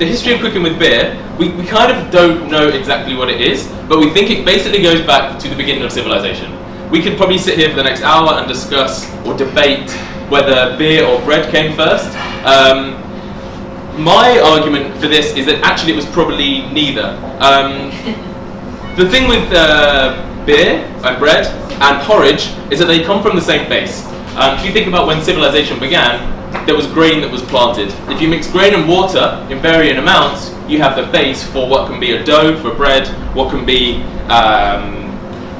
the history of cooking with beer, we kind of don't know exactly what it is, but we think it basically goes back to the beginning of civilization. We could probably sit here for the next hour and discuss or debate whether beer or bread came first. My argument for this is that actually it was probably neither. The thing with beer and bread and porridge is that they come from the same base. If you think about when civilization began, there was grain that was planted. If you mix grain and water in varying amounts, you have the base for what can be a dough for bread, what can be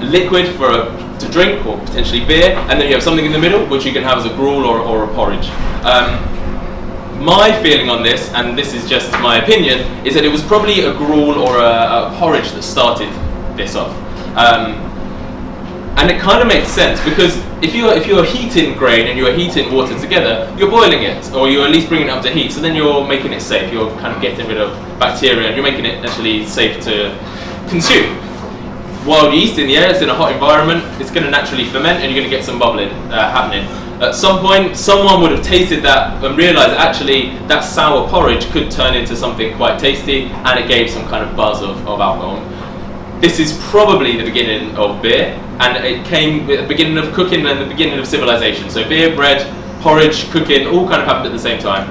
liquid to drink, or potentially beer, and then you have something in the middle, which you can have as a gruel or a porridge. My feeling on this, and this is just my opinion, is that it was probably a gruel or a porridge that started this off. And it kind of makes sense, because if you're heating grain and you're heating water together, you're boiling it, or you're at least bringing it up to heat, so then you're making it safe. You're kind of getting rid of bacteria, and you're making it actually safe to consume. Wild yeast in the air, it's in a hot environment, it's going to naturally ferment, and you're going to get some bubbling happening. At some point, someone would have tasted that and realised actually that sour porridge could turn into something quite tasty, and it gave some kind of buzz of alcohol. This is probably the beginning of beer, and it came with the beginning of cooking and the beginning of civilization. So beer, bread, porridge, cooking, all kind of happened at the same time.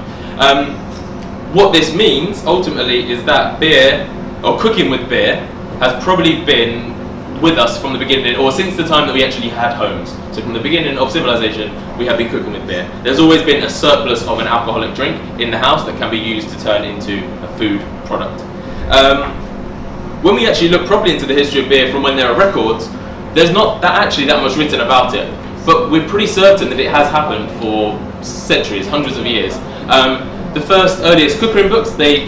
What this means, ultimately, is that beer, or cooking with beer, has probably been with us from the beginning, or since the time that we actually had homes. So from the beginning of civilization, we have been cooking with beer. There's always been a surplus of an alcoholic drink in the house that can be used to turn into a food product. When we actually look properly into the history of beer from when there are records, there's not that much written about it, but we're pretty certain that it has happened for centuries, hundreds of years. The first earliest cookery books, they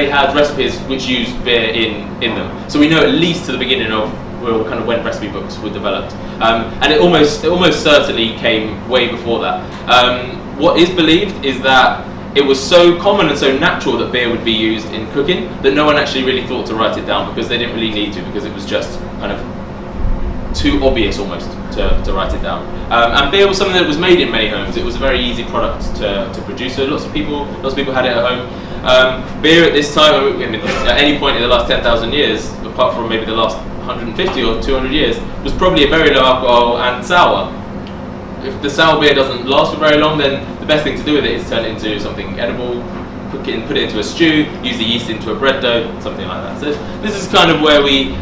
had recipes which used beer in them. So we know at least to the beginning of kind of when recipe books were developed, and it almost certainly came way before that. What is believed is that it was so common and so natural that beer would be used in cooking that no one actually really thought to write it down, because they didn't really need to, because it was just kind of too obvious almost to write it down. And beer was something that was made in many homes. It was a very easy product to produce. So lots of people had it at home. Beer at this time, I mean, at any point in the last 10,000 years, apart from maybe the last 150 or 200 years, was probably a very low alcohol and sour. If the sour beer doesn't last for very long, then the best thing to do with it is turn it into something edible, put it into a stew, use the yeast into a bread dough, something like that. So this is kind of where we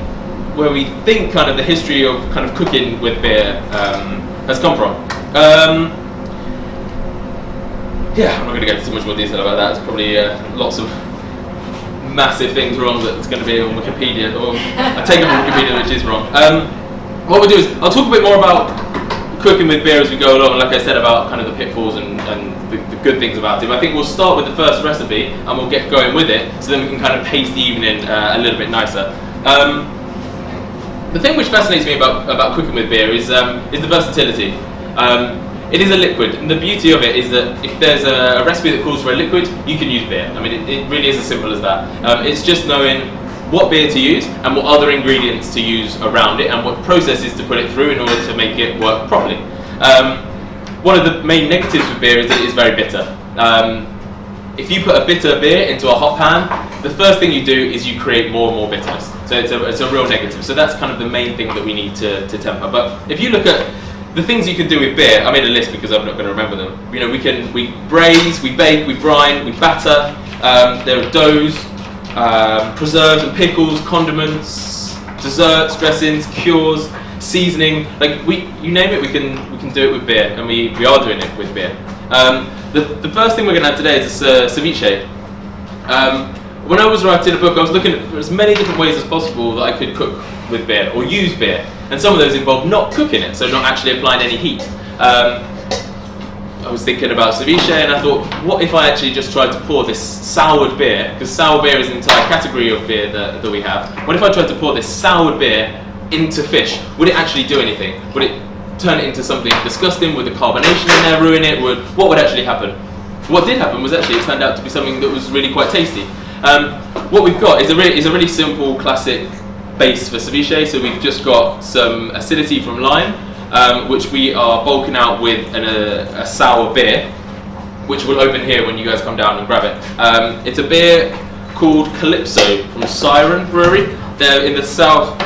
think kind of the history of kind of cooking with beer has come from. Yeah, I'm not going to go into too much more detail about that. It's probably lots of massive things wrong that's going to be on Wikipedia, or I take it from Wikipedia, which is wrong. What we'll do is I'll talk a bit more about cooking with beer as we go along, like I said, about kind of the pitfalls and the good things about it. But I think we'll start with the first recipe and we'll get going with it, so then we can kind of pace the evening a little bit nicer. The thing which fascinates me about cooking with beer is the versatility. It is a liquid, and the beauty of it is that if there's a recipe that calls for a liquid, you can use beer. I mean, it really is as simple as that. It's just knowing what beer to use and what other ingredients to use around it, and what processes to put it through in order to make it work properly. One of the main negatives with beer is that it is very bitter. If you put a bitter beer into a hot pan, the first thing you do is you create more and more bitterness. So it's a real negative. So that's kind of the main thing that we need to temper. But if you look at the things you can do with beer, I made a list because I'm not going to remember them. You know, we braise, we bake, we brine, we batter. There are doughs, preserves and pickles, condiments, desserts, dressings, cures, seasoning. Like you name it, we can do it with beer, and we are doing it with beer. The first thing we're going to have today is this ceviche. When I was writing a book, I was looking at as many different ways as possible that I could cook with beer or use beer, and some of those involved not cooking it, so not actually applying any heat. I was thinking about ceviche, and I thought, what if I actually just tried to pour this soured beer, because sour beer is an entire category of beer that we have. What if I tried to pour this soured beer into fish? Would it actually do anything? Would it turn it into something disgusting? Would the carbonation in there ruin it? What would actually happen? What did happen was actually it turned out to be something that was really quite tasty. What we've got is a really simple classic base for ceviche. So we've just got some acidity from lime, which we are bulking out with a sour beer, which will open here when you guys come down and grab it. It's a beer called Calypso from Siren Brewery. They're in the south.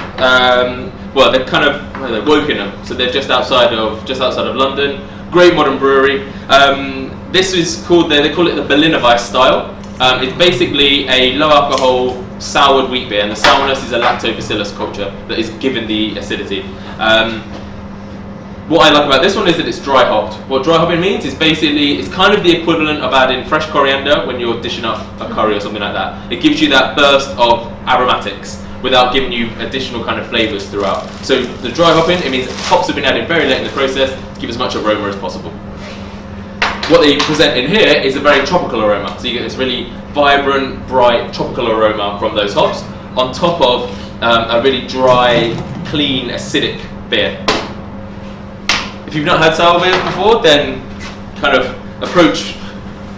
Well, they're kind of Wokingham, so they're just outside of London. Great modern brewery. This is called they call it the Berliner Weiss style. It's basically a low alcohol soured wheat beer, and the sourness is a lactobacillus culture that is given the acidity. What I like about this one is that it's dry hopped. What dry hopping means is basically it's kind of the equivalent of adding fresh coriander when you're dishing up a curry or something like that. It gives you that burst of aromatics without giving you additional kind of flavours throughout. So the dry hopping, it means hops have been added very late in the process to give as much aroma as possible. What they present in here is a very tropical aroma. So you get this really vibrant, bright, tropical aroma from those hops on top of a really dry, clean, acidic beer. If you've not had sour beers before, then kind of approach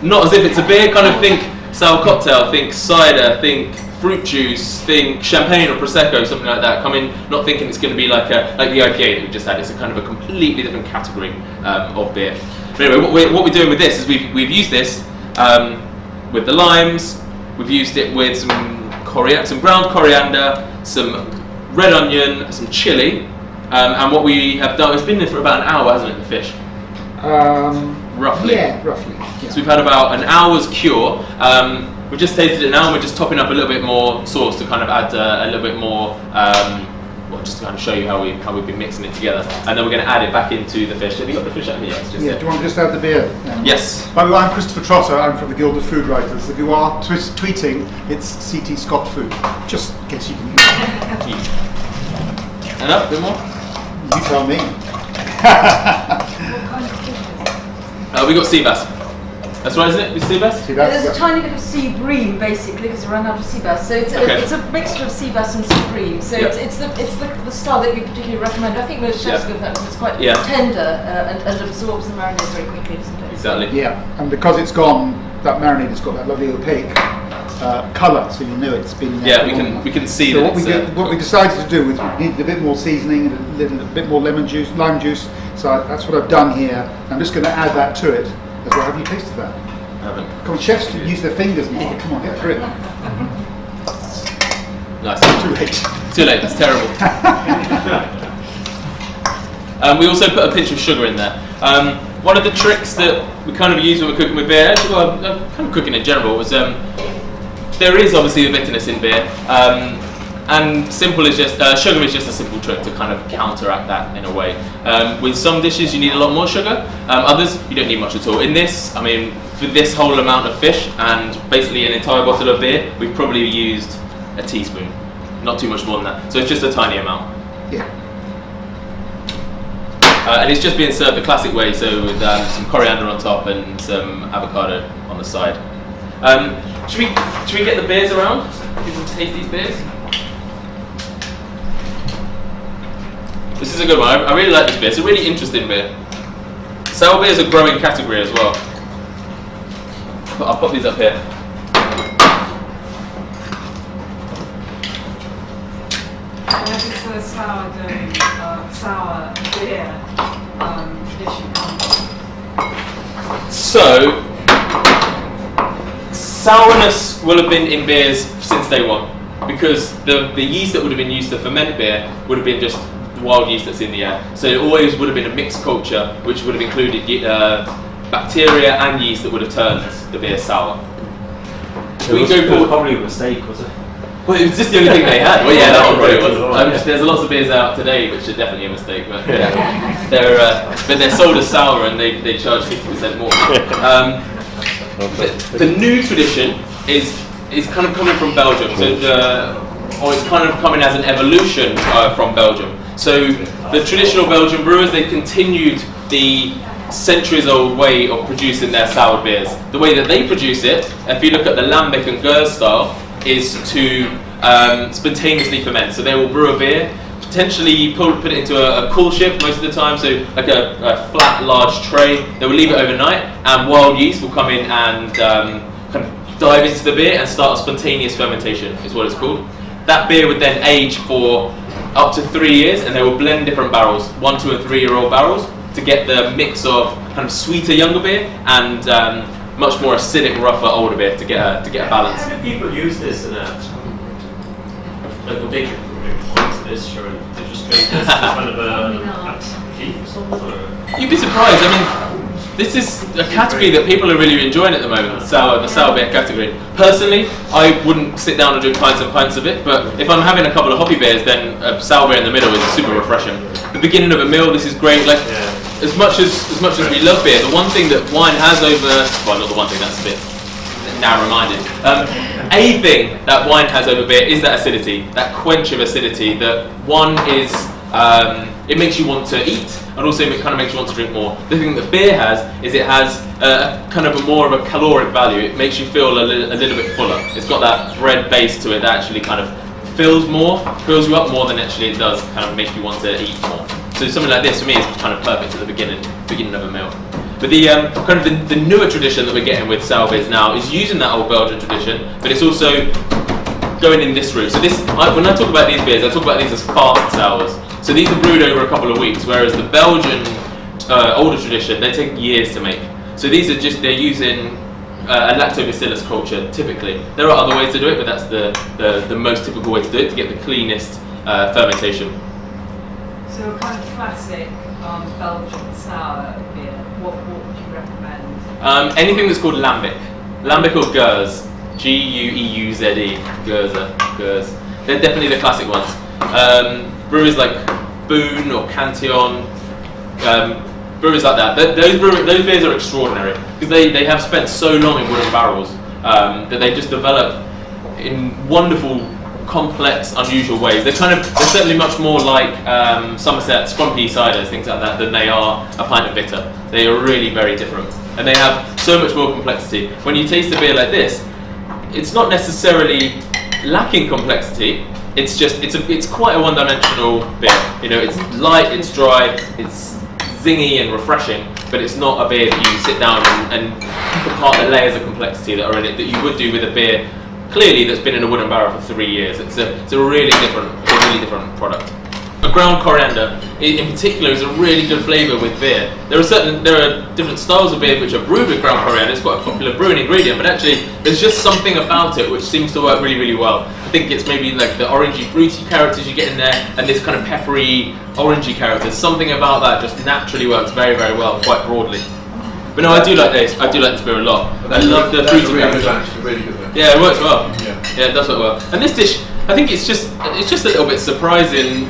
not as if it's a beer, kind of think sour cocktail, think cider, think fruit juice, think champagne or prosecco, something like that. Come in not thinking it's going to be like the IPA that we just had. It's a kind of a completely different category of beer. But anyway, what we're doing with this is we've used this with the limes. We've used it with some ground coriander, some red onion, some chilli. And what we have done, it's been there for about an hour, hasn't it, the fish? Roughly. Yeah, roughly. Yeah. So we've had about an hour's cure. We've just tasted it now, and we're just topping up a little bit more sauce to kind of add a little bit more, just to kind of show you how we've been mixing it together. And then we're going to add it back into the fish. Have you got the fish out here? Yes. Do you want to just add the beer? Yes. By the way, I'm Christopher Trotter. I'm from the Guild of Food Writers. If you are tweeting, it's CT Scott Food. Just in case you can use it. Enough? A bit more? You tell me. We got sea bass. That's right, isn't it? With sea bass? Sea bass, There's a tiny bit of sea bream, basically, because we ran out of sea bass. So it's a mixture of sea bass and sea bream. So it's the style that we particularly recommend. I think most chefs go for that because it's quite tender and absorbs the marinade very quickly, doesn't it? Exactly. Yeah, and because it's gone, that marinade has got that lovely opaque colour, so you know it's been. Yeah, we can see so that. What we decided to do was we needed a bit more seasoning and a bit more lime juice. So that's what I've done here. I'm just going to add that to it as well. Have you tasted that? I haven't. Come on, chefs can use their fingers more. Come on, get a grip. Nice. Too late. Too late. That's terrible. We also put a pinch of sugar in there. One of the tricks that we kind of use when we're cooking with beer, actually, well, kind of cooking in general, was there is obviously the bitterness in beer, and sugar is just a simple trick to kind of counteract that in a way. With some dishes you need a lot more sugar, others you don't need much at all. In this, I mean, for this whole amount of fish and basically an entire bottle of beer, we've probably used a teaspoon, not too much more than that. So it's just a tiny amount. Yeah. And it's just being served the classic way, so with some coriander on top and some avocado on the side. Should we get the beers around? People taste these beers. This is a good one. I really like this beer. It's a really interesting beer. Sour beer is a growing category as well. I'll pop these up here. Where does the sour beer tradition come from? So, sourness will have been in beers since day one, because the yeast that would have been used to ferment beer would have been just the wild yeast that's in the air. So it always would have been a mixed culture, which would have included bacteria and yeast that would have turned the beer sour. It was probably a mistake, was it? Well, it was just the only thing they had. Well, yeah, that one probably was. There's lots of beers out today which are definitely a mistake, but they're sold as sour and they charge 50% more. The new tradition is kind of coming from Belgium, or it's kind of coming as an evolution from Belgium. So the traditional Belgian brewers, they continued the centuries-old way of producing their sour beers. The way that they produce it, if you look at the Lambic and Gers style, is to spontaneously ferment. So they will brew a beer, potentially put it into a cool ship most of the time, so like a flat, large tray. They will leave it overnight, and wild yeast will come in and kind of dive into the beer and start a spontaneous fermentation, is what it's called. That beer would then age for up to 3 years, and they will blend different barrels, 1, 2 and 3 year old barrels, to get the mix of kind of sweeter younger beer and much more acidic, rougher, older beer to get a balance. How do people use this in a like what they can point to this? Surely they just drink this as kind of a key or something. You'd be surprised. I mean, this is a category that people are really enjoying at the moment, the sour beer category. Personally, I wouldn't sit down and drink pints and pints of it, but if I'm having a couple of hoppy beers, then a sour beer in the middle is super refreshing. The beginning of a meal, this is great. Like, as much as we love beer, the one thing that wine has over, well, not the one thing, that's a bit narrow-minded. A thing that wine has over beer is that acidity, that quench of acidity. That one is, it makes you want to eat, and also it kind of makes you want to drink more. The thing that beer has is it has kind of more of a caloric value. It makes you feel a little bit fuller. It's got that bread base to it that actually kind of fills you up more than actually it does kind of make you want to eat more. So something like this for me is kind of perfect at the beginning of a meal. But the kind of the newer tradition that we're getting with sour beers now is using that old Belgian tradition, but it's also going in this route. So when I talk about these beers, I talk about these as fast sours. So these are brewed over a couple of weeks, whereas the Belgian older tradition, they take years to make. So these are they're using a lactobacillus culture typically. There are other ways to do it, but that's the most typical way to do it to get the cleanest fermentation. So a kind of classic Belgian sour beer, what would you recommend? Anything that's called lambic. Lambic or Gers. G-U-E-U-Z-E. Gers. They're definitely the classic ones. Brewers like Boone or Cantillon, brewers like that. Those beers are extraordinary because they have spent so long in wooden barrels that they just develop in wonderful, complex, unusual ways. They're certainly much more like Somerset Scrumpy ciders, things like that, than they are a pint of bitter. They are really very different, and they have so much more complexity. When you taste a beer like this, it's not necessarily lacking complexity. It's quite a one-dimensional beer. You know, it's light, it's dry, it's zingy and refreshing, but it's not a beer that you sit down and pick apart the layers of complexity that are in it that you would do with a beer clearly that's been in a wooden barrel for 3 years. It's a really different product. A ground coriander, in particular, is a really good flavour with beer. There are different styles of beer which are brewed with ground coriander. It's quite a popular brewing ingredient, but actually, there's just something about it which seems to work really, really well. I think it's maybe like the orangey, fruity characters you get in there, and this kind of peppery, orangey characters. Something about that just naturally works very, very well, quite broadly. But no, I do like this. I do like this beer a lot. I love the fruity character. Really good. Yeah, it works well. Yeah, it does work well. And this dish, I think it's just a little bit surprising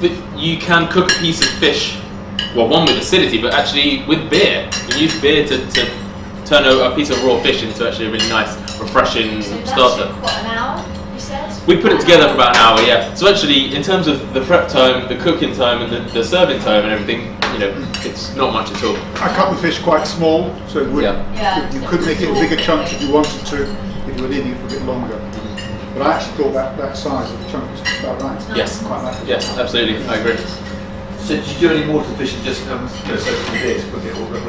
that you can cook a piece of fish, well, one with acidity, but actually with beer. You use beer to turn a piece of raw fish into actually a really nice, refreshing starter. What, an hour, you said? We put it together for about an hour, yeah. So actually, in terms of the prep time, the cooking time, and the serving time and everything, you know, it's not much at all. I cut the fish quite small, so it would. Yeah. You could make it in bigger chunks if you wanted to, if you were leaving it for a bit longer. But I actually thought that size of the chunk was about right. Yes. Quite like it. Yes, absolutely, I agree. So did you do any more to the fish than just soak the beer to cook it, or No,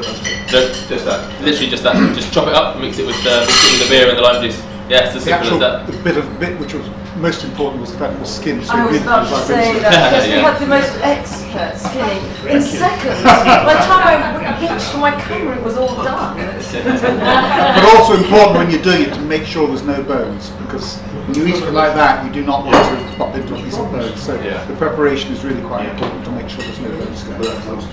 just that? literally just that. Just chop it up, mix it with the beer and the lime juice. Yeah, it's as The simple as that. the bit which was most important was the fact it was skinned so I was beautifully about to by say Vincent. that because we Yeah. had the most expert skinning. In seconds, by the time I reached for my camera, it was all done. But also important when you're doing it to make sure there's no bones, because when you eat it like that, you do not want to pop into a piece of bones. So the preparation is really quite important to make sure there's no bones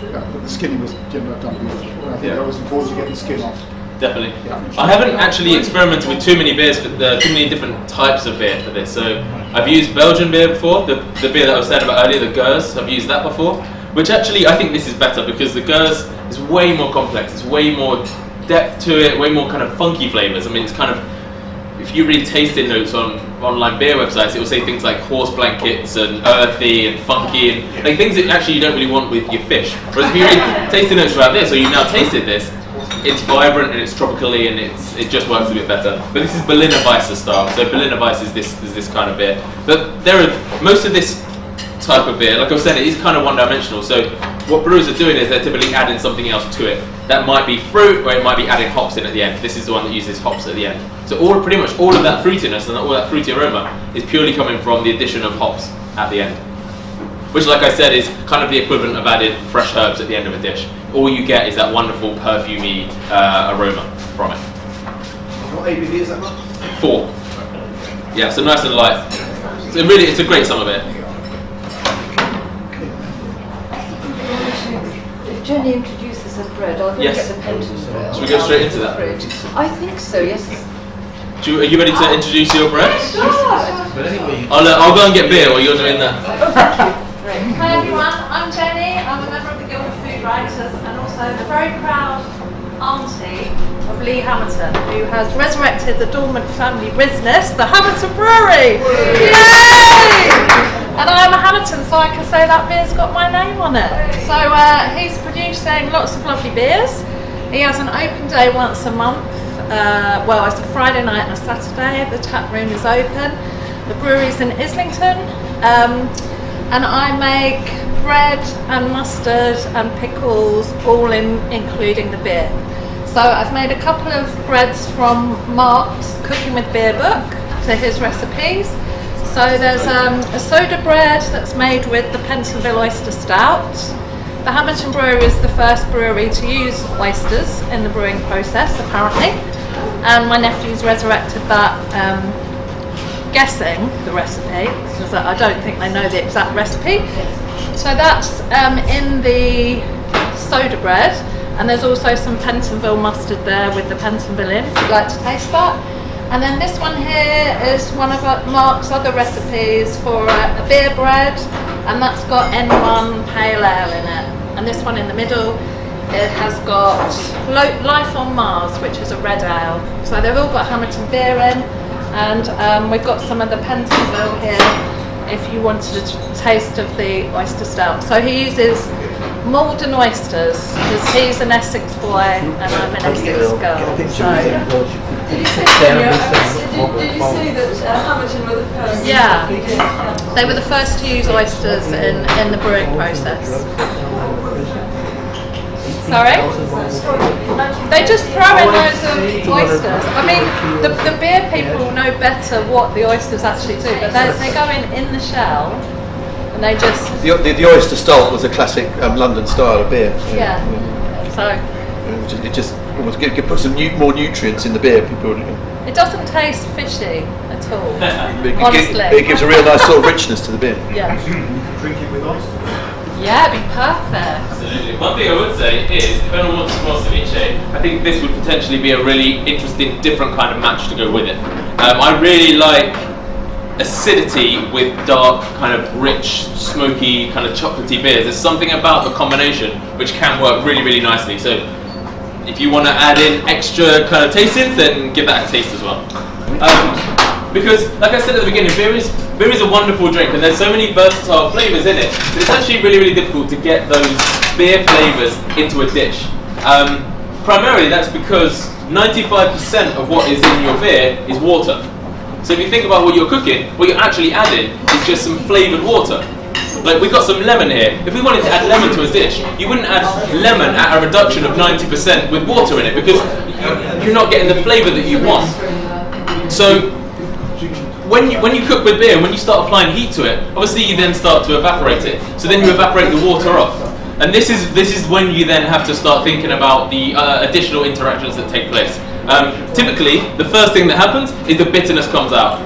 there. But the skinning was generally done beautifully. And I think that was important to get the skin off. Definitely. I haven't actually experimented with too many beers, too many different types of beer for this. So I've used Belgian beer before, the beer that I was saying about earlier, the Gers. I've used that before, which actually I think this is better because the Gers is way more complex. It's way more depth to it, way more kind of funky flavors. I mean, it's kind of, if you read tasting notes on online beer websites, it will say things like horse blankets and earthy and funky and like things that actually you don't really want with your fish. Whereas if you read tasting notes about this, or you've now tasted this, it's vibrant and it's tropically and it just works a bit better. But this is Berliner Weisse style. So Berliner Weisse is this kind of beer. But there are most of this type of beer, like I was saying, it is kind of one-dimensional. So what brewers are doing is they're typically adding something else to it. That might be fruit, or it might be adding hops in at the end. This is the one that uses hops at the end. So pretty much all of that fruitiness and all that fruity aroma is purely coming from the addition of hops at the end. Which, like I said, is kind of the equivalent of added fresh herbs at the end of a dish. All you get is that wonderful perfumey aroma from it. What ABV is that one? 4. Yeah, so nice and light. So really, it's a great summer beer. If Jenny introduces us bread, I'll go Yes. get the Pentonville. Should we go straight into that? I think so, yes. Are you ready to introduce your bread? But anyway, I'll go and get beer while you're doing that. Hi everyone, I'm Jenny. I'm a member of the Guild of Food Writers and also the very proud auntie of Lee Hamilton, who has resurrected the dormant family business, the Hamilton Brewery. Yay! And I'm a Hamilton, so I can say that beer's got my name on it. So he's producing lots of lovely beers. He has an open day once a month. Well, it's a Friday night and a Saturday. The tap room is open. The brewery's in Islington. And I make bread and mustard and pickles, all including the beer. So I've made a couple of breads from Mark's Cooking with Beer book to his recipes. So there's a soda bread that's made with the Pentonville oyster stout. The Hamilton Brewery is the first brewery to use oysters in the brewing process, apparently. And my nephew's resurrected that, guessing the recipe, because I don't think they know the exact recipe. So that's in the soda bread, and there's also some Pentonville mustard there with the Pentonville in, if you'd like to taste that. And then this one here is one of Mark's other recipes for a beer bread, and that's got N1 pale ale in it. And this one in the middle, it has got Life on Mars, which is a red ale. So they've all got Hamilton beer in, and we've got some of the Pentonville here if you wanted a taste of the oyster stout. So he uses Malden oysters, because he's an Essex boy and I'm an Essex girl. So. Did you say that Hamilton were the first? Yeah, they were the first to use oysters in the brewing process. Sorry? They just throw in loads of oysters. I mean, the beer people know better what the oysters actually do, but they go in the shell and they just... The oyster stout was a classic London style of beer. Yeah. So... It just almost could put some more nutrients in the beer. People. It doesn't taste fishy at all, honestly. It gives a real nice sort of richness to the beer. Yeah. Drink it with ice. Yeah, it'd be perfect. Absolutely. One thing I would say is, if anyone wants more ceviche, I think this would potentially be a really interesting, different kind of match to go with it. I really like acidity with dark, kind of rich, smoky, kind of chocolatey beers. There's something about the combination which can work really, really nicely. So if you want to add in extra kind of tastings, then give that a taste as well. Because, like I said at the beginning, beer is a wonderful drink, and there's so many versatile flavours in it, but it's actually really, really difficult to get those beer flavours into a dish. Primarily, that's because 95% of what is in your beer is water. So if you think about what you're cooking, what you're actually adding is just some flavoured water. Like, we've got some lemon here. If we wanted to add lemon to a dish, you wouldn't add lemon at a reduction of 90% with water in it, because you're not getting the flavour that you want. So when you cook with beer, when you start applying heat to it, obviously you then start to evaporate it. So then you evaporate the water off. And this is when you then have to start thinking about the additional interactions that take place. Typically, the first thing that happens is the bitterness comes out.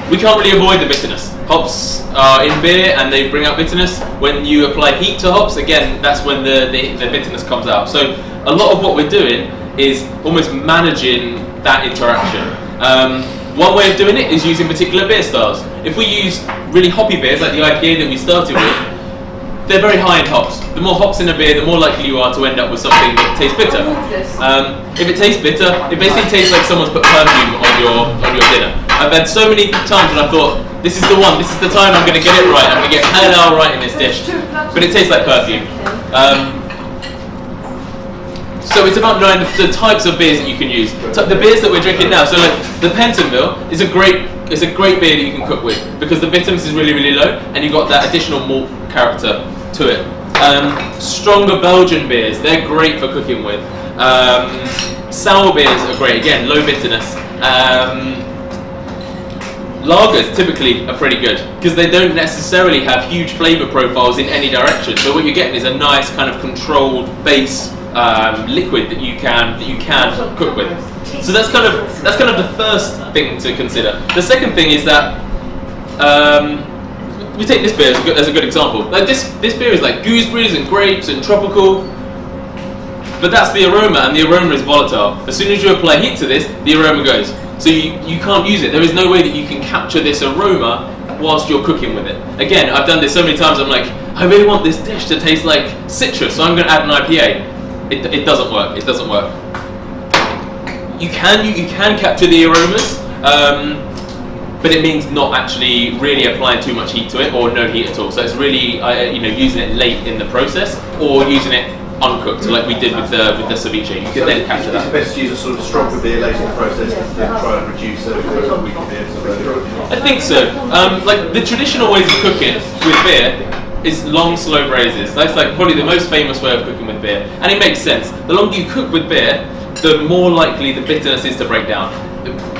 We can't really avoid the bitterness. Hops are in beer and they bring out bitterness. When you apply heat to hops, again, that's when the bitterness comes out. So a lot of what we're doing is almost managing that interaction. One way of doing it is using particular beer styles. If we use really hoppy beers like the IPA that we started with, they're very high in hops. The more hops in a beer, the more likely you are to end up with something that tastes bitter. If it tastes bitter, it basically tastes like someone's put perfume on your dinner. I've had so many times when I thought, this is the one, this is the time I'm going to get it right, I'm going to get pale ale right in this dish. But it tastes like perfume. So it's about knowing the types of beers that you can use. So the beers that we're drinking now, so like the Pentonville is a great beer that you can cook with, because the bitterness is really, really low and you've got that additional malt character to it. Stronger Belgian beers, they're great for cooking with. Sour beers are great, again, low bitterness. Lagers typically are pretty good because they don't necessarily have huge flavour profiles in any direction. So what you're getting is a nice kind of controlled base liquid that you can cook with. So that's kind of the first thing to consider. The second thing is that we take this beer as a good example. Like this beer is like gooseberries and grapes and tropical, but that's the aroma, and the aroma is volatile. As soon as you apply heat to this, the aroma goes. So you can't use it. There is no way that you can capture this aroma whilst you're cooking with it. Again, I've done this so many times. I'm like, I really want this dish to taste like citrus, so I'm going to add an IPA. It doesn't work. It doesn't work. You can capture the aromas, but it means not actually really applying too much heat to it, or no heat at all. So it's really using it late in the process, or using it uncooked, like we did with the ceviche. You can then capture that. It's best to use a sort of stronger beer later in the process than try and reduce a weaker beer. I think so. Like the traditional ways of cooking with beer is long, slow braises. That's like probably the most famous way of cooking with beer, and it makes sense. The longer you cook with beer, the more likely the bitterness is to break down.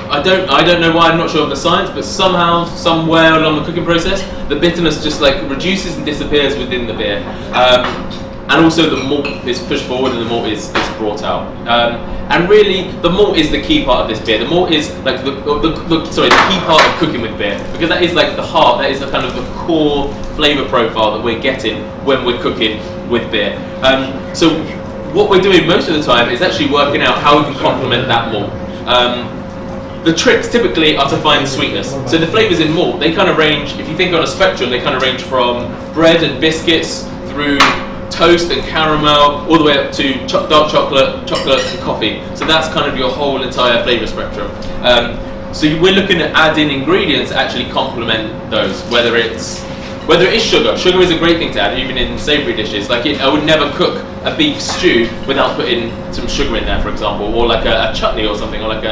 I don't know why, I'm not sure of the science, but somehow, somewhere along the cooking process, the bitterness just like reduces and disappears within the beer. And also the malt is pushed forward and the malt is brought out. And really, the malt is the key part of this beer. The malt is like the key part of cooking with beer, because that is like the heart, that is the kind of the core flavour profile that we're getting when we're cooking with beer. So what we're doing most of the time is actually working out how we can complement that malt. The tricks typically are to find sweetness. So the flavours in malt, they kind of range, if you think on a spectrum, they kind of range from bread and biscuits through toast and caramel, all the way up to dark chocolate and coffee. So that's kind of your whole entire flavour spectrum. So we're looking at adding ingredients that actually complement those, whether it is sugar. Sugar is a great thing to add, even in savoury dishes. Like I would never cook a beef stew without putting some sugar in there, for example, or like a chutney or something, or like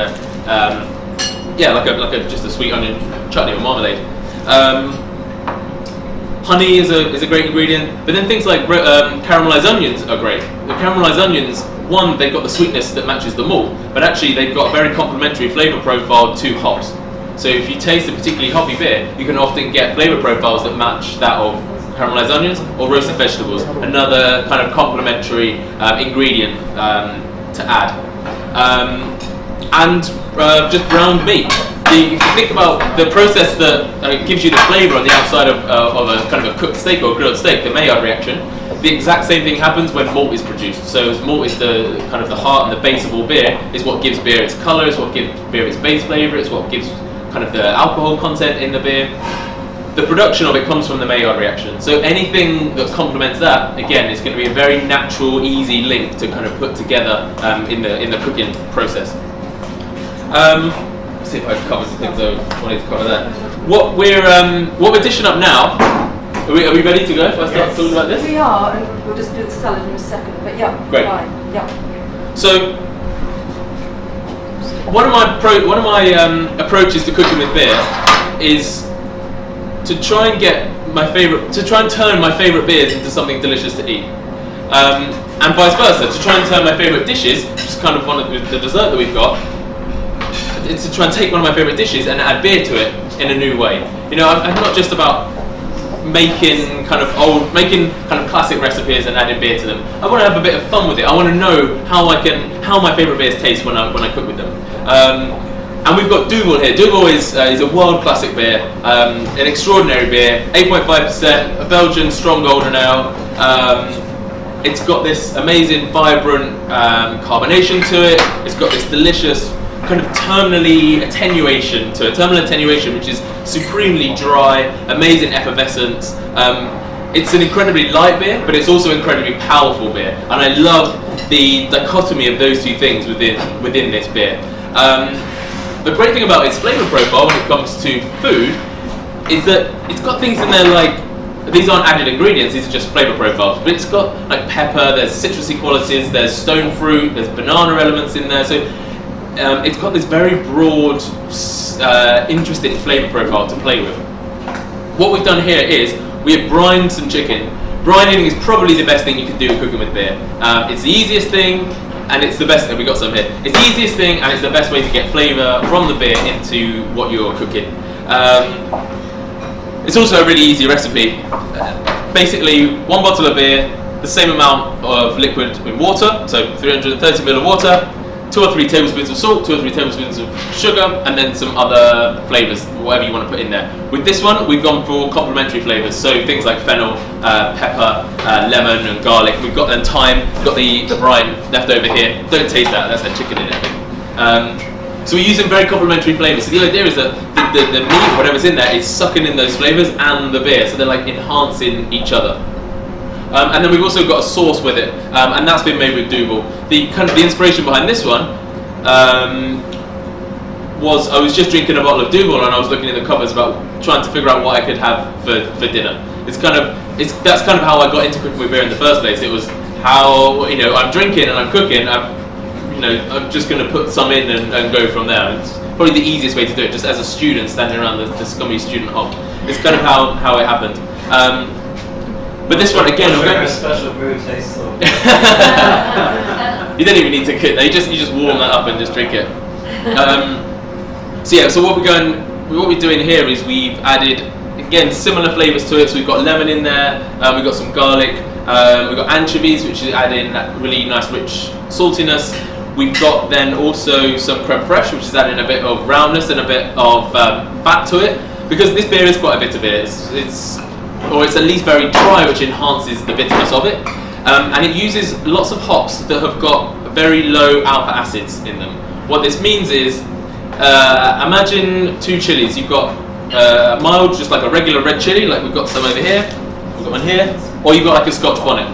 just a sweet onion chutney or marmalade. Honey is a great ingredient, but then things like caramelized onions are great. The caramelized onions, one, they've got the sweetness that matches the malt, but actually they've got a very complementary flavour profile to hops. So if you taste a particularly hoppy beer, you can often get flavour profiles that match that of caramelized onions or roasted vegetables, another kind of complementary ingredient to add. And just browned meat. If you think about the process that gives you the flavour on the outside of a kind of a cooked steak or grilled steak, the Maillard reaction, the exact same thing happens when malt is produced. So malt is the kind of the heart and the base of all beer, is what gives beer its colour, is what gives beer its base flavour, it's what gives kind of the alcohol content in the beer. The production of it comes from the Maillard reaction. So anything that complements that, again, is going to be a very natural, easy link to kind of put together in the cooking process. See if I've covered the things I wanted to cover there. What we're dishing up now, are we ready to go if I start talking about this? We are, and we'll just do the salad in a second, but yeah, great. Fine. Yeah. So one of my approaches to cooking with beer is to try and turn my favourite beers into something delicious to eat. And vice versa, to try and turn my favourite dishes, which is kind of one of the dessert that we've got, it's to try and take one of my favourite dishes and add beer to it in a new way. You know, I'm not just about making kind of classic recipes and adding beer to them. I want to have a bit of fun with it. I want to know how my favourite beers taste when I cook with them. And we've got Duvel here. Duvel is a world classic beer, an extraordinary beer, 8.5%, a Belgian strong golden ale. It's got this amazing, vibrant carbonation to it. It's got this delicious kind of terminal attenuation, which is supremely dry, amazing effervescence. It's an incredibly light beer, but it's also incredibly powerful beer, and I love the dichotomy of those two things within this beer. The great thing about its flavour profile when it comes to food is that it's got things in there like, these aren't added ingredients, these are just flavour profiles, but it's got like pepper, there's citrusy qualities, there's stone fruit, there's banana elements in there, so it's got this very broad, interesting flavour profile to play with. What we've done here is we have brined some chicken. Brining is probably the best thing you can do cooking with beer. It's the easiest thing, and it's the best. We got some here. It's the easiest thing, and it's the best way to get flavour from the beer into what you're cooking. It's also a really easy recipe. Basically, 1 bottle of beer, the same amount of liquid in water, so 330 ml of water, 2 or 3 tablespoons of salt, 2 or 3 tablespoons of sugar, and then some other flavours, whatever you want to put in there. With this one, we've gone for complementary flavours, so things like fennel, pepper, lemon, and garlic. We've got then thyme, we've got the brine left over here. Don't taste that, that's had chicken in it, I think. So we're using very complementary flavours. So the idea is that the meat, whatever's in there, is sucking in those flavours and the beer, so they're like enhancing each other. And then we've also got a sauce with it, and that's been made with Dougal. The inspiration behind this one was I was just drinking a bottle of Dougal and I was looking in the cupboards about trying to figure out what I could have for dinner. That's kind of how I got into cooking with beer in the first place. It was how I'm drinking and I'm cooking. I'm just going to put some in and go from there. It's probably the easiest way to do it, just as a student standing around the scummy student hop. It's kind of how it happened. But this one again, I'm going. A special brew taste though. You don't even need to cook. You just warm that up and just drink it. So what we're doing here is we've added again similar flavours to it. So we've got lemon in there. We've got some garlic. We've got anchovies, which is adding that really nice rich saltiness. We've got then also some creme fraiche, which is adding a bit of roundness and a bit of fat to it. Because this beer is quite a bitter beer. It's at least very dry, which enhances the bitterness of it. And it uses lots of hops that have got very low alpha acids in them. What this means is, imagine 2 chilies. You've got mild, just like a regular red chili, like we've got some over here, we've got one here, or you've got like a Scotch bonnet.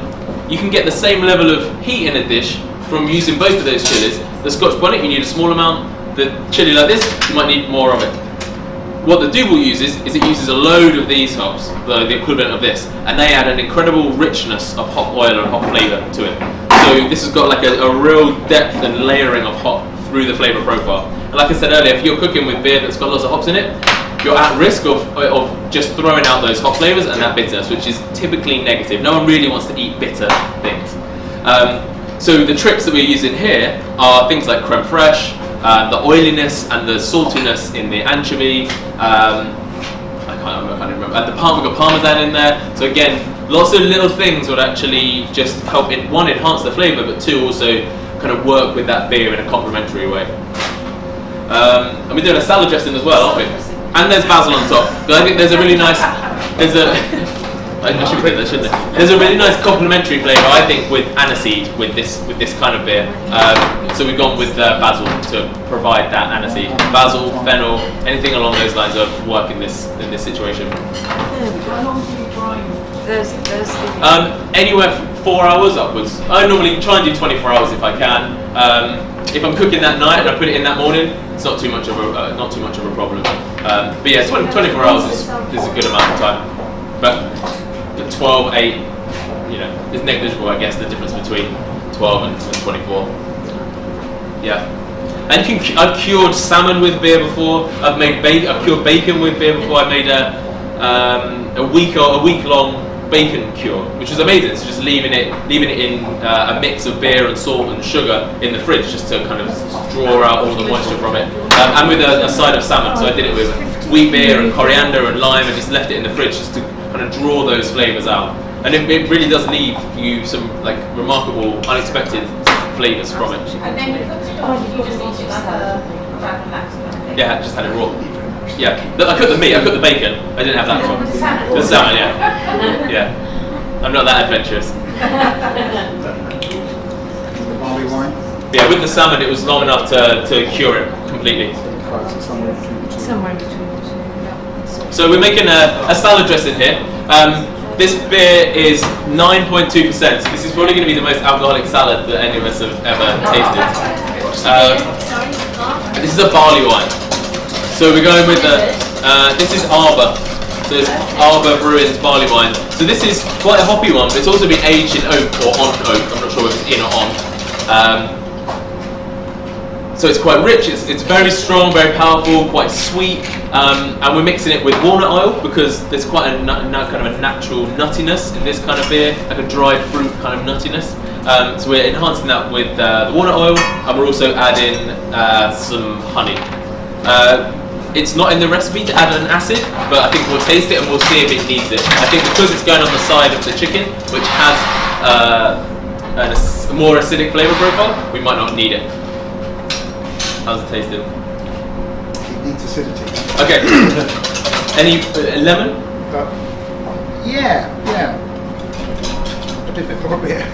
You can get the same level of heat in a dish from using both of those chilies. The Scotch bonnet, you need a small amount. The chili like this, you might need more of it. What the Dougal uses is it uses a load of these hops, the equivalent of this, and they add an incredible richness of hop oil and hop flavour to it. So this has got like a real depth and layering of hop through the flavour profile. And like I said earlier, if you're cooking with beer that's got lots of hops in it, you're at risk of just throwing out those hop flavours and that bitterness, which is typically negative. No one really wants to eat bitter things. So the tricks that we're using here are things like creme fraiche, the oiliness and the saltiness in the anchovy. I can't remember. And we've got parmesan in there. So again, lots of little things would actually just help one, enhance the flavour, but 2, also kind of work with that beer in a complementary way. And we're doing a salad dressing as well, aren't we? And there's basil on top. I think there's a really nice. I should put that, shouldn't I? There's a really nice complementary flavour, I think, with aniseed with this kind of beer. So we've gone with basil to provide that aniseed. Basil, fennel, anything along those lines of work in this situation. How long do you grind? Anywhere from 4 hours upwards. I normally try and do 24 hours if I can. If I'm cooking that night and I put it in that morning, it's not too much of a problem. But yeah, 24 hours is a good amount of time. But the 12, 8, is negligible, I guess, the difference between 12 and 24. Yeah. And I've cured salmon with beer before. I've cured bacon with beer before. I made a week long bacon cure, which was amazing. So just leaving it in a mix of beer and salt and sugar in the fridge, just to kind of draw out all the moisture from it. And with a side of salmon. So I did it with wheat beer and coriander and lime, and just left it in the fridge just to kind of draw those flavours out. And it really does leave you some like remarkable, unexpected flavours from it. And then you cooked it or did you just eat it like a Yeah, I just had it raw. Yeah, I cooked the meat, I cooked the bacon. I didn't have that one. The salmon, yeah. Yeah. I'm not that adventurous. The barley wine. Yeah, with the salmon it was long enough to cure it completely. Somewhere in between the two. Yeah. So we're making a salad dressing here. This beer is 9.2%. This is probably going to be the most alcoholic salad that any of us have ever tasted. This is a barley wine. So we're going with this is Arbor. So it's Arbor Brewing's barley wine. So this is quite a hoppy one, but it's also been aged in oak or on oak. I'm not sure if it's in or on. So it's quite rich, it's very strong, very powerful, quite sweet, and we're mixing it with walnut oil because there's quite a kind of a natural nuttiness in this kind of beer, like a dried fruit kind of nuttiness. So we're enhancing that with the walnut oil, and we're also adding some honey. It's not in the recipe to add an acid, but I think we'll taste it and we'll see if it needs it. I think because it's going on the side of the chicken, which has a more acidic flavour profile, we might not need it. How's it tasting? It needs acidity. Okay. Any lemon? Yeah. A bit more beer.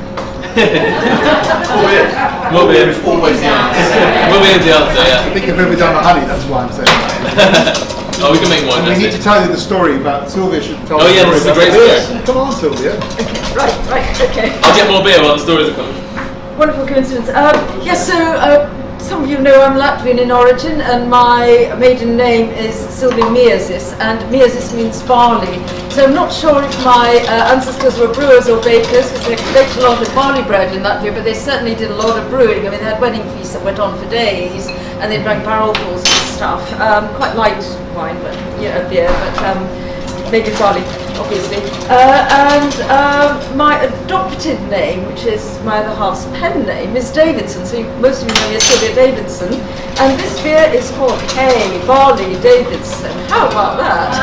More beer. It's always the answer. More beer is the answer, yeah. I think you've overdone the honey, that's why I'm saying that. Oh, we can make more. And we need to tell you the story about Sylvia should tell Oh, the yeah, story this is a about great this. story. Come on, Sylvia. Right, okay. I'll get more beer while the stories are coming. Wonderful coincidence. Yes, so some of you know I'm Latvian in origin, and my maiden name is Sylvia Miezis, and Miezis means barley. So I'm not sure if my ancestors were brewers or bakers, because they baked a lot of barley bread in Latvia, but they certainly did a lot of brewing. I mean, they had wedding feasts that went on for days, and they drank barrelfuls of stuff. Quite light wine, but beer, but made with barley, obviously. My adopted name, which is my other half's pen name, is Davidson. So most of you know me as Sylvia Davidson. And this beer is called Hay Barley Davidson. How about that?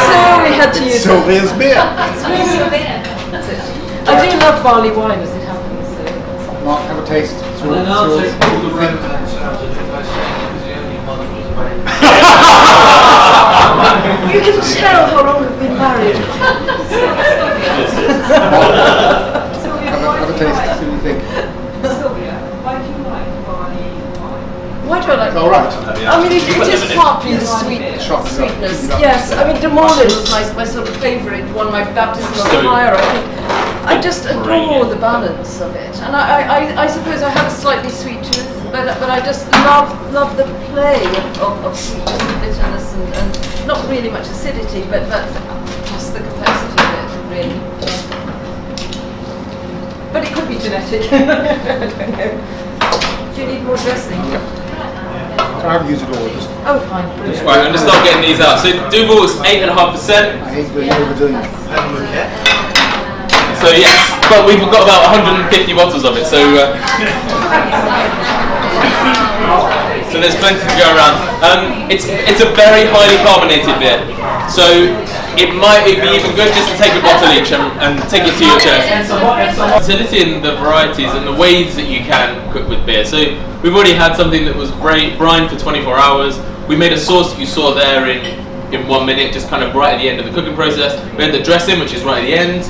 So we had to use Sylvia's beer. That's it. I do love barley wine, as it happens. So. Mark, have a taste. And then I'll take all the romance out of it by saying it was the only one that was made. You can tell how long we've been married. Have a taste, see what you think. Sylvia, why do you like barley wine? Why do I like All right. I mean, it is partly the sweetness. Yes, I mean, De Mornay was my sort of favourite one, my baptismal fire, I think. I just adore the balance of it. And I suppose I have a slightly sweet tooth, but I just love the play of sweetness and bitterness and not really much acidity, but just the complexity of it, really. But it could be genetic. I don't know. Do you need more dressing? So I haven't used it all. Oh, fine. Brilliant. Right, I'm going to start getting these out. So Duval's 8.5%. I hate overdoing it. So yes, but we've got about 150 bottles of it. So so there's plenty to go around. It's a very highly carbonated beer. So it might be even good just to take a bottle each and take it to your chest. Facility in the varieties and the ways that you can cook with beer. So we've already had something that was brined for 24 hours. We made a sauce that you saw there in 1 minute, just kind of right at the end of the cooking process. We had the dressing, which is right at the end.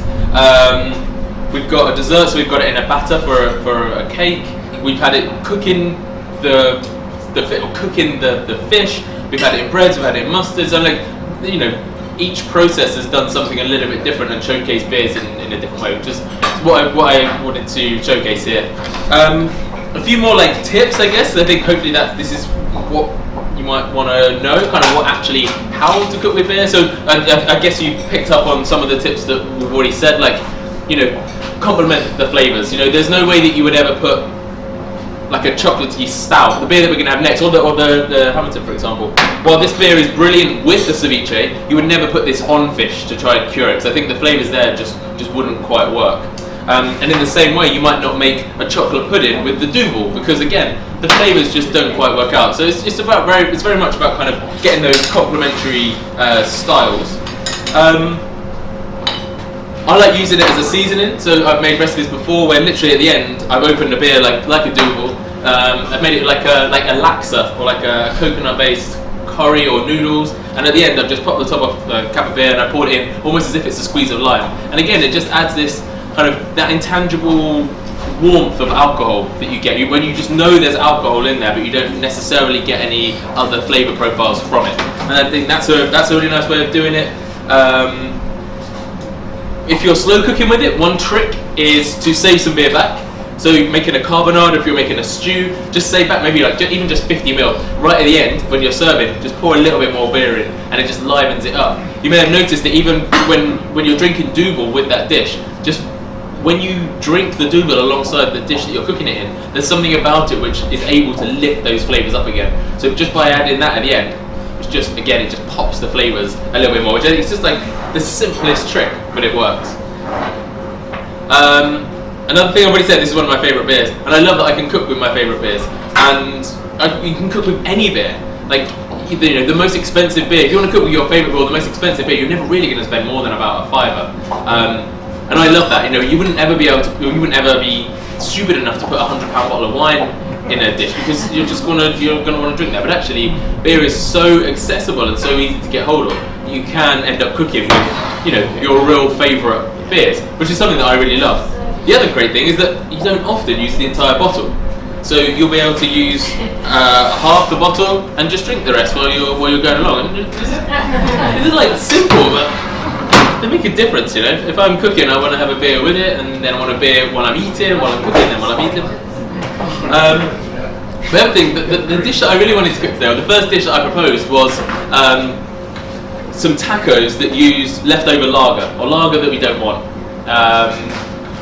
We've got a dessert, so we've got it in a batter for a cake. We've had it cooking the fish. We've had it in breads. We've had it in mustards. And each process has done something a little bit different and showcase beers in a different way, which is what I wanted to showcase here. A few more tips, I guess. I think hopefully this is what you might want to know, kind of how to cook with beer. So I guess you picked up on some of the tips that we've already said, complement the flavours. There's no way that you would ever put a chocolatey stout, the beer that we're going to have next, or the Hamilton, for example. While this beer is brilliant with the ceviche, you would never put this on fish to try and cure it. So I think the flavours there just wouldn't quite work. And in the same way, you might not make a chocolate pudding with the Duvel, because again, the flavours just don't quite work out. So it's very much about kind of getting those complementary styles. I like using it as a seasoning. So I've made recipes before where literally at the end I've opened a beer like a Duvel. I've made it like a laksa or like a coconut-based curry or noodles, and at the end I've just popped the top off the cap of beer and I poured it in almost as if it's a squeeze of lime. And again, it just adds this kind of that intangible warmth of alcohol that you get when you just know there's alcohol in there, but you don't necessarily get any other flavour profiles from it. And I think that's a really nice way of doing it. If you're slow cooking with it, one trick is to save some beer back. So making a carbonara, if you're making a stew, just save back maybe even just 50 ml. Right at the end, when you're serving, just pour a little bit more beer in, and it just livens it up. You may have noticed that even when you're drinking Duvel with that dish, just when you drink the Duvel alongside the dish that you're cooking it in, there's something about it which is able to lift those flavours up again. So just by adding that at the end, it just pops the flavours a little bit more, which I think is just the simplest trick, but it works. Another thing I've already said, this is one of my favourite beers, and I love that I can cook with my favourite beers, and you can cook with any beer. The most expensive beer, if you want to cook with your favourite beer, the most expensive beer, you're never really going to spend more than about a £5. And I love that. You wouldn't ever be stupid enough to put a £100 bottle of wine in a dish because you're gonna want to drink that. But actually, beer is so accessible and so easy to get hold of. You can end up cooking with, your real favourite beers, which is something that I really love. The other great thing is that you don't often use the entire bottle. So you'll be able to use half the bottle and just drink the rest while you're going along. This is like simple, but they make a difference, If I'm cooking, I want to have a beer with it, and then I want a beer while I'm eating, while I'm cooking, then while I'm eating. The other thing, the dish that I really wanted to cook today, or the first dish that I proposed was some tacos that used leftover lager, or lager that we don't want.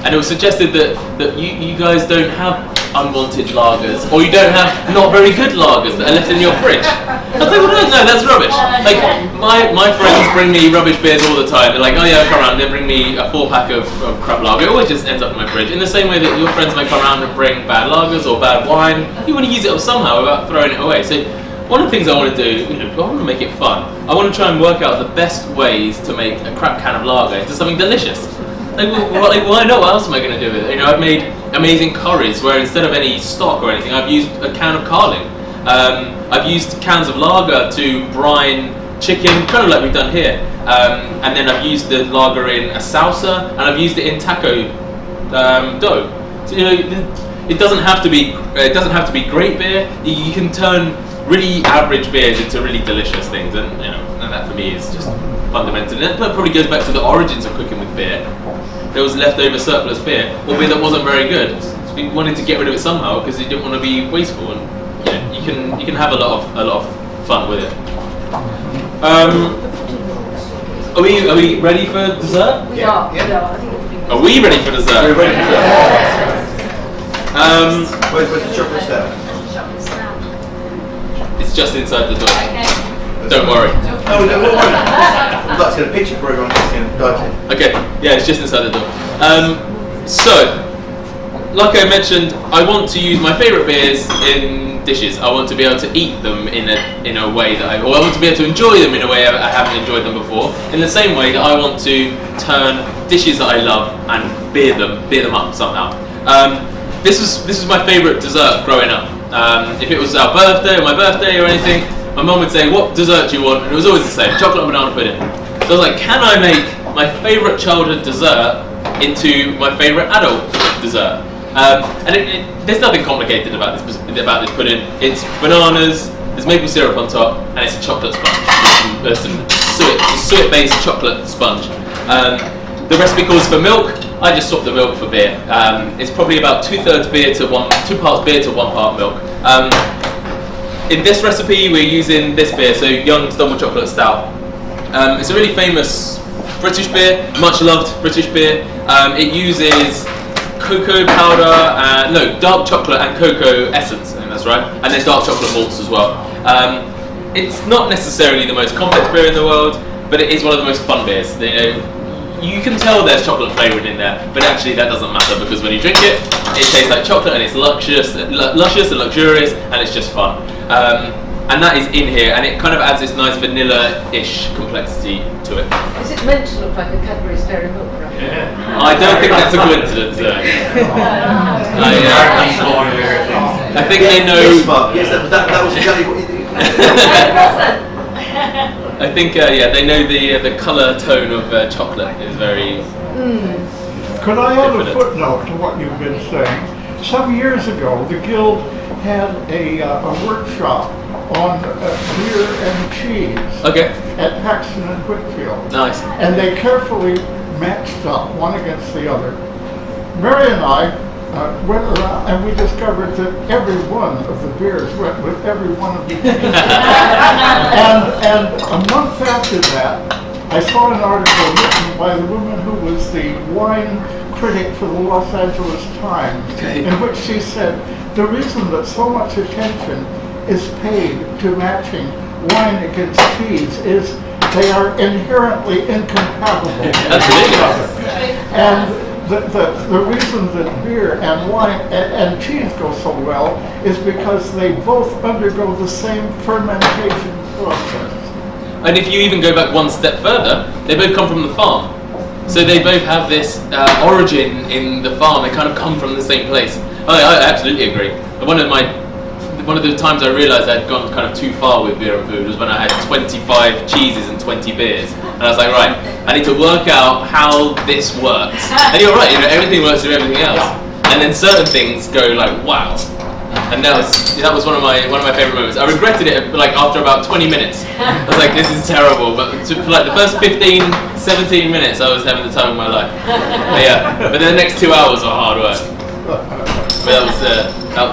And it was suggested that you guys don't have unwanted lagers, or you don't have not very good lagers that are left in your fridge. I was like, well, no, that's rubbish. Like, my friends bring me rubbish beers all the time. They're like, oh yeah, come around, they bring me a 4-pack of crap lager. It always just ends up in my fridge. In the same way that your friends may come around and bring bad lagers or bad wine, you want to use it up somehow without throwing it away. So one of the things I want to do, I want to make it fun. I want to try and work out the best ways to make a crap can of lager into something delicious. Like, why not? What else am I going to do with it? I've made amazing curries where instead of any stock or anything, I've used a can of carling. I've used cans of lager to brine chicken, kind of like we've done here. And then I've used the lager in a salsa, and I've used it in taco dough. So it doesn't have to be great beer. You can turn really average beers into really delicious things, and that for me is just fundamental. And that probably goes back to the origins of cooking with beer. There was leftover surplus beer, or beer that wasn't very good. So we wanted to get rid of it somehow because you didn't want to be wasteful, and you can have a lot of fun with it. Are we ready for dessert? We are. I think Are we ready for dessert? We're ready for that. Where's the chocolate stout? It's just inside the door. Okay. Don't worry. Oh, no, don't worry. I'd like to get a picture for everyone who's going to dive in. Okay, yeah, it's just inside the door. So, like I mentioned, I want to use my favourite beers in dishes. I want to be able to eat them in a way that I want to be able to enjoy them in a way I haven't enjoyed them before. In the same way that I want to turn dishes that I love and beer them up somehow. This was my favourite dessert growing up. If it was our birthday or my birthday or anything, my mum would say, "What dessert do you want?" And it was always the same: chocolate and banana pudding. So I was like, "Can I make my favourite childhood dessert into my favourite adult dessert?" And there's nothing complicated about this pudding. It's bananas, there's maple syrup on top, and it's a chocolate sponge. There's some suet-based chocolate sponge. The recipe calls for milk. I just swap the milk for beer. It's probably about 2/3 beer to 2 parts beer to 1 part milk. In this recipe, we're using this beer, so Young's Double Chocolate Stout. It's a really famous British beer, much loved British beer. It uses cocoa powder, dark chocolate and cocoa essence, I think that's right, and then dark chocolate malts as well. It's not necessarily the most complex beer in the world, but it is one of the most fun beers. You can tell there's chocolate flavouring in there, but actually that doesn't matter because when you drink it, it tastes like chocolate and it's luscious and luxurious, and it's just fun. And that is in here, and it kind of adds this nice vanilla-ish complexity to it. Is it meant to look like a Cadbury's Dairy Milk wrap? Yeah. I don't think that's a coincidence. I think they know. Yes, Mark. Yes, that was exactly what you did. I think they know the colour tone of chocolate is very. Could I add a footnote to what you've been saying? Some years ago, the Guild had a workshop on beer and cheese at Paxton and Whitfield. Nice. And they carefully matched up one against the other. Mary and I went around and we discovered that every one of the beers went with every one of the cheeses. and a month after that, I saw an article written by the woman who was the wine critic for the Los Angeles Times, in which she said the reason that so much attention is paid to matching wine against cheese is they are inherently incompatible with each other. And the reason that beer and wine and cheese go so well is because they both undergo the same fermentation process. And if you even go back one step further, they both come from the farm. So they both have this origin in the farm. They kind of come from the same place. I absolutely agree. One of the times I realised I'd gone kind of too far with beer and food was when I had 25 cheeses and 20 beers, and I was like, right, I need to work out how this works. And you're right, everything works with everything else, and then certain things go like, wow. And that was one of my favourite moments. I regretted it like after about 20 minutes. I was like, this is terrible. But for like the first 15, 17 minutes, I was having the time of my life. But then the next 2 hours were hard work. But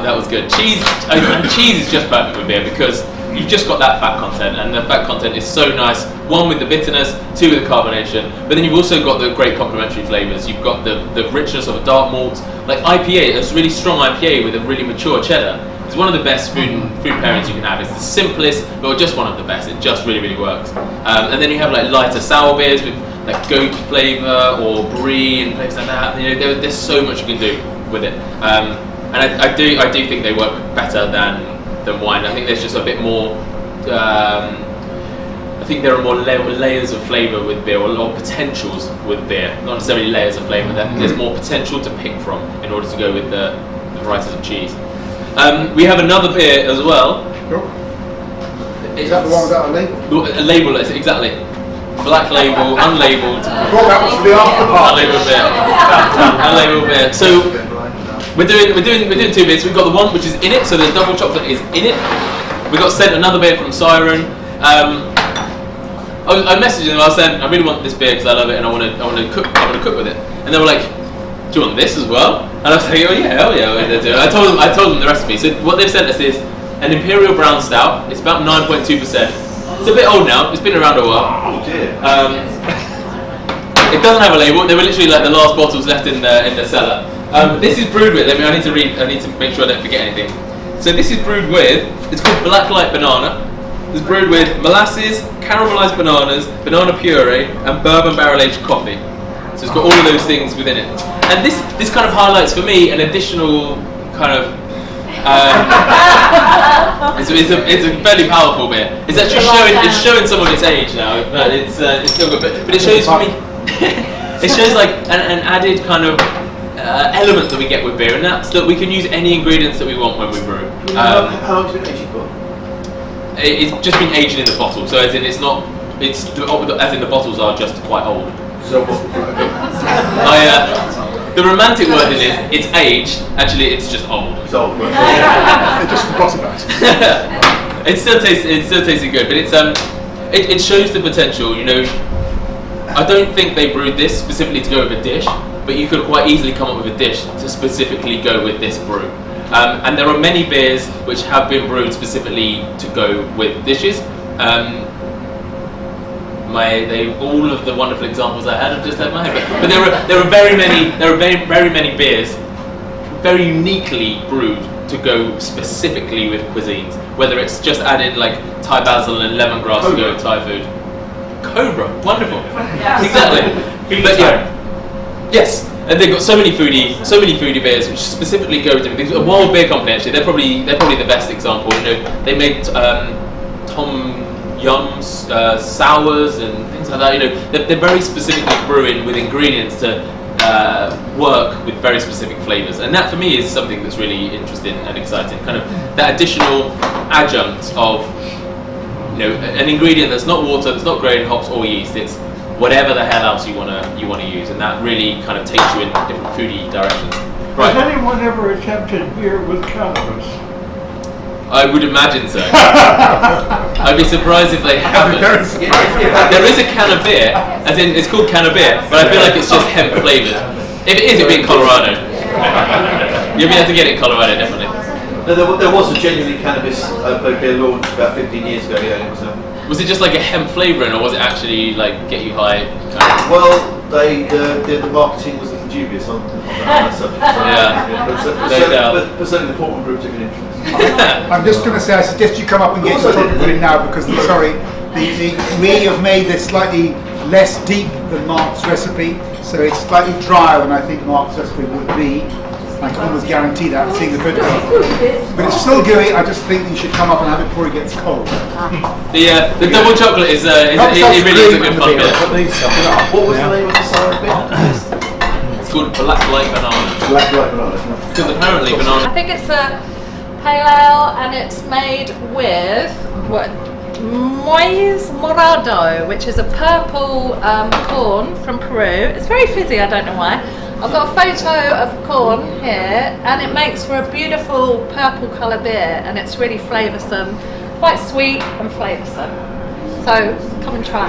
that was good. Cheese is just perfect with beer because you've just got that fat content, and the fat content is so nice. One with the bitterness, two with the carbonation, but then you've also got the great complementary flavours. You've got the richness of a dark malt, like IPA. It's a really strong IPA with a really mature cheddar. It's one of the best food pairings you can have. It's the simplest, but just one of the best. It just really works. And then you have like lighter sour beers with like goat flavour or brie and places like that. There's so much you can do with it. And I do think they work better than wine. I think there's just a bit more. I think there are more layers of flavour with beer, or potentials with beer. Not necessarily layers of flavour. There's more potential to pick from in order to go with the varieties of cheese. We have another beer as well. Is that the one without a label? A label, exactly. Black label, unlabelled. I thought that was for the after party. Unlabelled beer. So we're doing two beers. We've got the one which is in it, so the double chocolate is in it. We got sent another beer from Siren. I messaged them. I was saying I really want this beer because I love it and I want to cook with it. And they were like, "Do you want this as well?" And I was like, "Oh yeah, hell yeah, we're gonna do it." I told them the recipe. So what they've sent us is an Imperial Brown Stout. It's about 9.2%. It's a bit old now. It's been around a while. Oh dear. It doesn't have a label. They were literally like the last bottles left in the cellar. This is brewed with. I need to make sure I don't forget anything. So this is brewed with. It's called Blacklight Banana. It's brewed with molasses, caramelized bananas, banana puree, and bourbon barrel-aged coffee. So it's got all of those things within it. And this kind of highlights for me an additional kind of. It's a fairly powerful beer. It's actually showing some of its age now, but it's still good. But it shows for me. It shows like an added kind of element that we get with beer, and that's that we can use any ingredients that we want when we brew. How long has it been aged for? It's just been aged in the bottle, so as in as in the bottles are just quite old. So what? The romantic wording is it's aged. Actually, it's just old. It's old. I just forgot about it. It still tasted good, but it shows the potential. I don't think they brewed this specifically to go with a dish, but you could quite easily come up with a dish to specifically go with this brew. And there are many beers which have been brewed specifically to go with dishes. All of the wonderful examples I had have just left my head. But there are very many beers very uniquely brewed to go specifically with cuisines. Whether it's just added like Thai basil and lemongrass to go with Thai food. Cobra, wonderful. Exactly. But yes. And they've got so many foodie beers which specifically go with different things. A Wild Beer Company actually, they're probably the best example. They make Tom Yums, sours and things like that. They're very specifically brewing with ingredients to work with very specific flavours, and that for me is something that's really interesting and exciting. Kind of that additional adjunct of an ingredient that's not water, that's not grain, hops or yeast. It's whatever the hell else you want to use, and that really kind of takes you in different foodie directions. Right. Has anyone ever attempted beer with cannabis? I would imagine so. I'd be surprised if they haven't. There is a can of beer, as in it's called can of beer, but I feel like it's just hemp flavoured. If it is, it'd be in Colorado. You'll be able to get it in Colorado, definitely. No, there was a genuinely cannabis beer launched about 15 years ago. Yeah, it was. Was it just like a hemp flavouring, or was it actually like get you high? Well, the marketing was a little dubious on that subject. So, but certainly the Portman Group took an interest. I'm just going to say, I suggest you come up and get your topic put in now because we have made this slightly less deep than Mark's recipe, so it's slightly drier than I think Mark's recipe would be. I can almost guarantee that, seeing the photograph. But it's still gooey. I just think you should come up and have it before it gets cold. The double chocolate is it really is a good fun beer. What was the name of the side bit? It's called black light banana. Black banana. Because apparently banana. I think it's a pale ale, and it's made with what? Maize morado, which is a purple corn from Peru. It's very fizzy, I don't know why. I've got a photo of corn here, and it makes for a beautiful purple colour beer, and it's really flavoursome, quite sweet and flavoursome. So come and try.